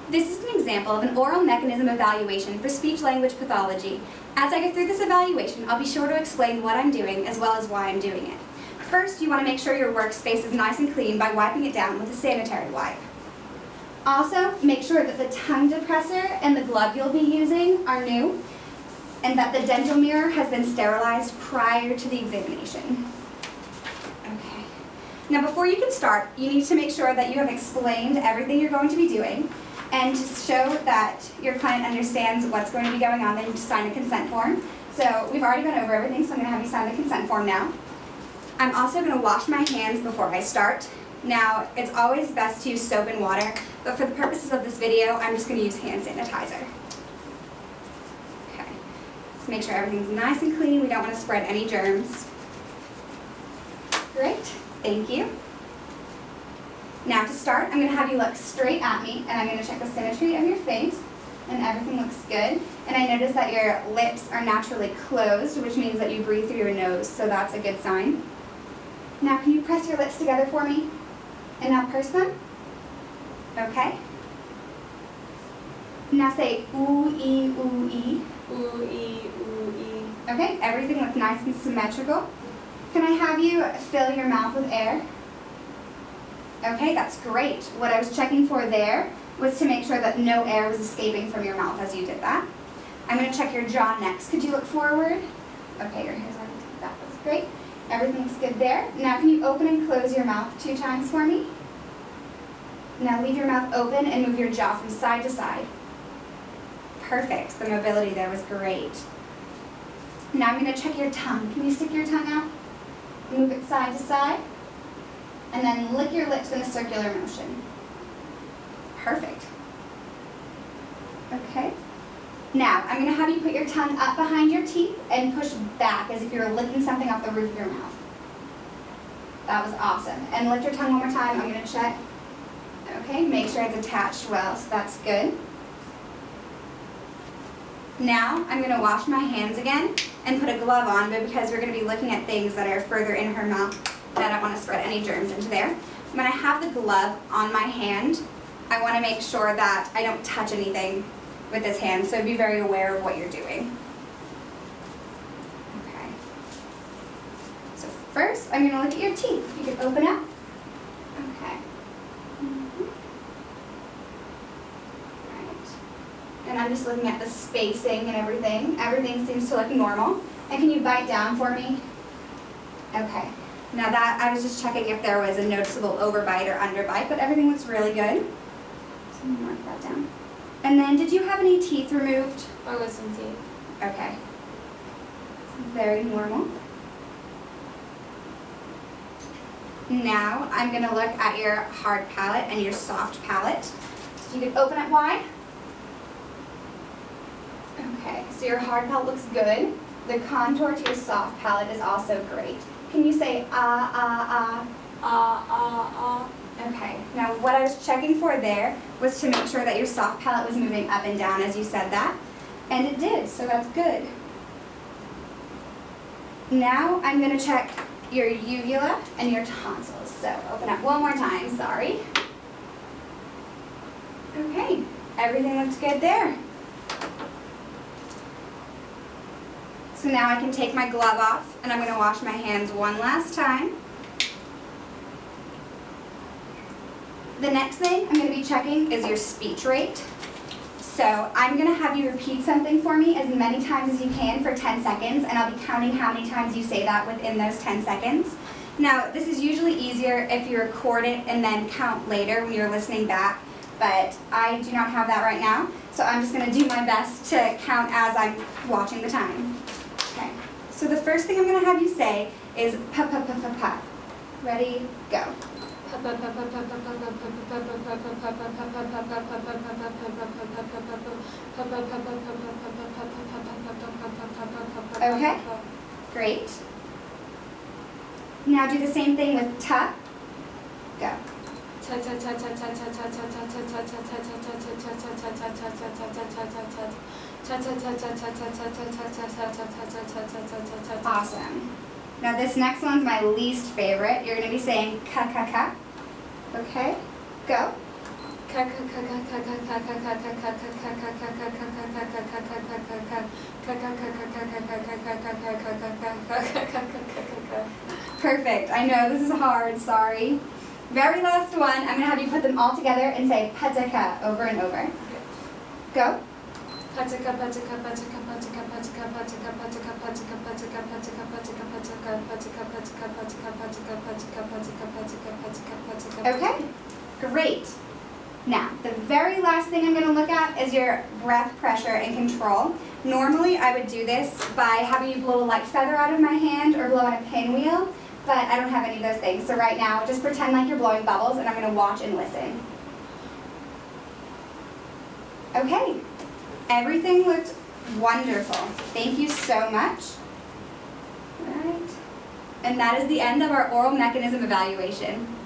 This is an example of an oral mechanism evaluation for speech-language pathology. As I go through this evaluation, I'll be sure to explain what I'm doing as well as why I'm doing it. First, you want to make sure your workspace is nice and clean by wiping it down with a sanitary wipe. Also, make sure that the tongue depressor and the glove you'll be using are new, and that the dental mirror has been sterilized prior to the examination. Okay. Now before you can start, you need to make sure that you have explained everything you're going to be doing, and to show that your client understands what's going to be going on, then you just sign a consent form. So we've already gone over everything, so I'm going to have you sign the consent form now. I'm also going to wash my hands before I start. Now, it's always best to use soap and water, but for the purposes of this video, I'm just going to use hand sanitizer. Okay. Just make sure everything's nice and clean. We don't want to spread any germs. Great. Thank you. Now to start, I'm going to have you look straight at me, and I'm going to check the symmetry of your face, and everything looks good. And I notice that your lips are naturally closed, which means that you breathe through your nose, so that's a good sign. Now can you press your lips together for me? And now purse them. Okay. Now say ooh-ee, ooh-ee. Ooh-ee, ooh-ee. Okay, everything looks nice and symmetrical. Can I have you fill your mouth with air? Okay, that's great. What I was checking for there was to make sure that no air was escaping from your mouth as you did that. I'm going to check your jaw next. Could you look forward? Okay, your hair's already taken. That was great. Everything looks good there. Now can you open and close your mouth 2 times for me? Now leave your mouth open and move your jaw from side to side. Perfect. The mobility there was great. Now I'm going to check your tongue. Can you stick your tongue out? Move it side to side. And then lick your lips in a circular motion. Perfect. Okay. Now, I'm going to have you put your tongue up behind your teeth and push back as if you were licking something off the roof of your mouth. That was awesome. And lift your tongue one more time. I'm going to check. Okay, make sure it's attached well, so that's good. Now, I'm going to wash my hands again and put a glove on, but because we're going to be looking at things that are further in her mouth, and I don't want to spread any germs into there. When I have the glove on my hand, I want to make sure that I don't touch anything with this hand, so be very aware of what you're doing. Okay. So first, I'm going to look at your teeth. You can open up. Okay. Right. And I'm just looking at the spacing and everything. Everything seems to look normal. And can you bite down for me? Okay. Now that, I was just checking if there was a noticeable overbite or underbite, but everything looks really good. So I'm going to mark that down. And then, did you have any teeth removed? Or with some teeth. Okay. Very normal. Now, I'm going to look at your hard palate and your soft palate. So you can open it wide. Okay, so your hard palate looks good. The contour to your soft palate is also great. Can you say ah, ah, ah? Ah, ah, ah. Okay, now what I was checking for there was to make sure that your soft palate was moving up and down as you said that. And it did, so that's good. Now I'm going to check your uvula and your tonsils. So open up one more time, sorry. Okay, everything looks good there. So now I can take my glove off and I'm going to wash my hands one last time. The next thing I'm going to be checking is your speech rate. So I'm going to have you repeat something for me as many times as you can for 10 seconds, and I'll be counting how many times you say that within those 10 seconds. Now, this is usually easier if you record it and then count later when you're listening back, but I do not have that right now, so I'm just going to do my best to count as I'm watching the time. Okay, so the first thing I'm going to have you say is pa-pa-pa-pa-pa. Ready, go. Okay, great. Now do the same thing with ta. Go. Awesome. Now this next one's my least favorite. You're going to be saying ka ka ka. Okay, go. Perfect. I know this is hard, sorry. Very last one, I'm going to have you put them all together and say pataka over and over. Go. Okay, great. Now, the very last thing I'm going to look at is your breath pressure and control. Normally, I would do this by having you blow a light feather out of my hand or blow on a pinwheel, but I don't have any of those things. So right now, just pretend like you're blowing bubbles, and I'm going to watch and listen. Okay, everything looked wonderful. Thank you so much. All right. And that is the end of our oral mechanism evaluation.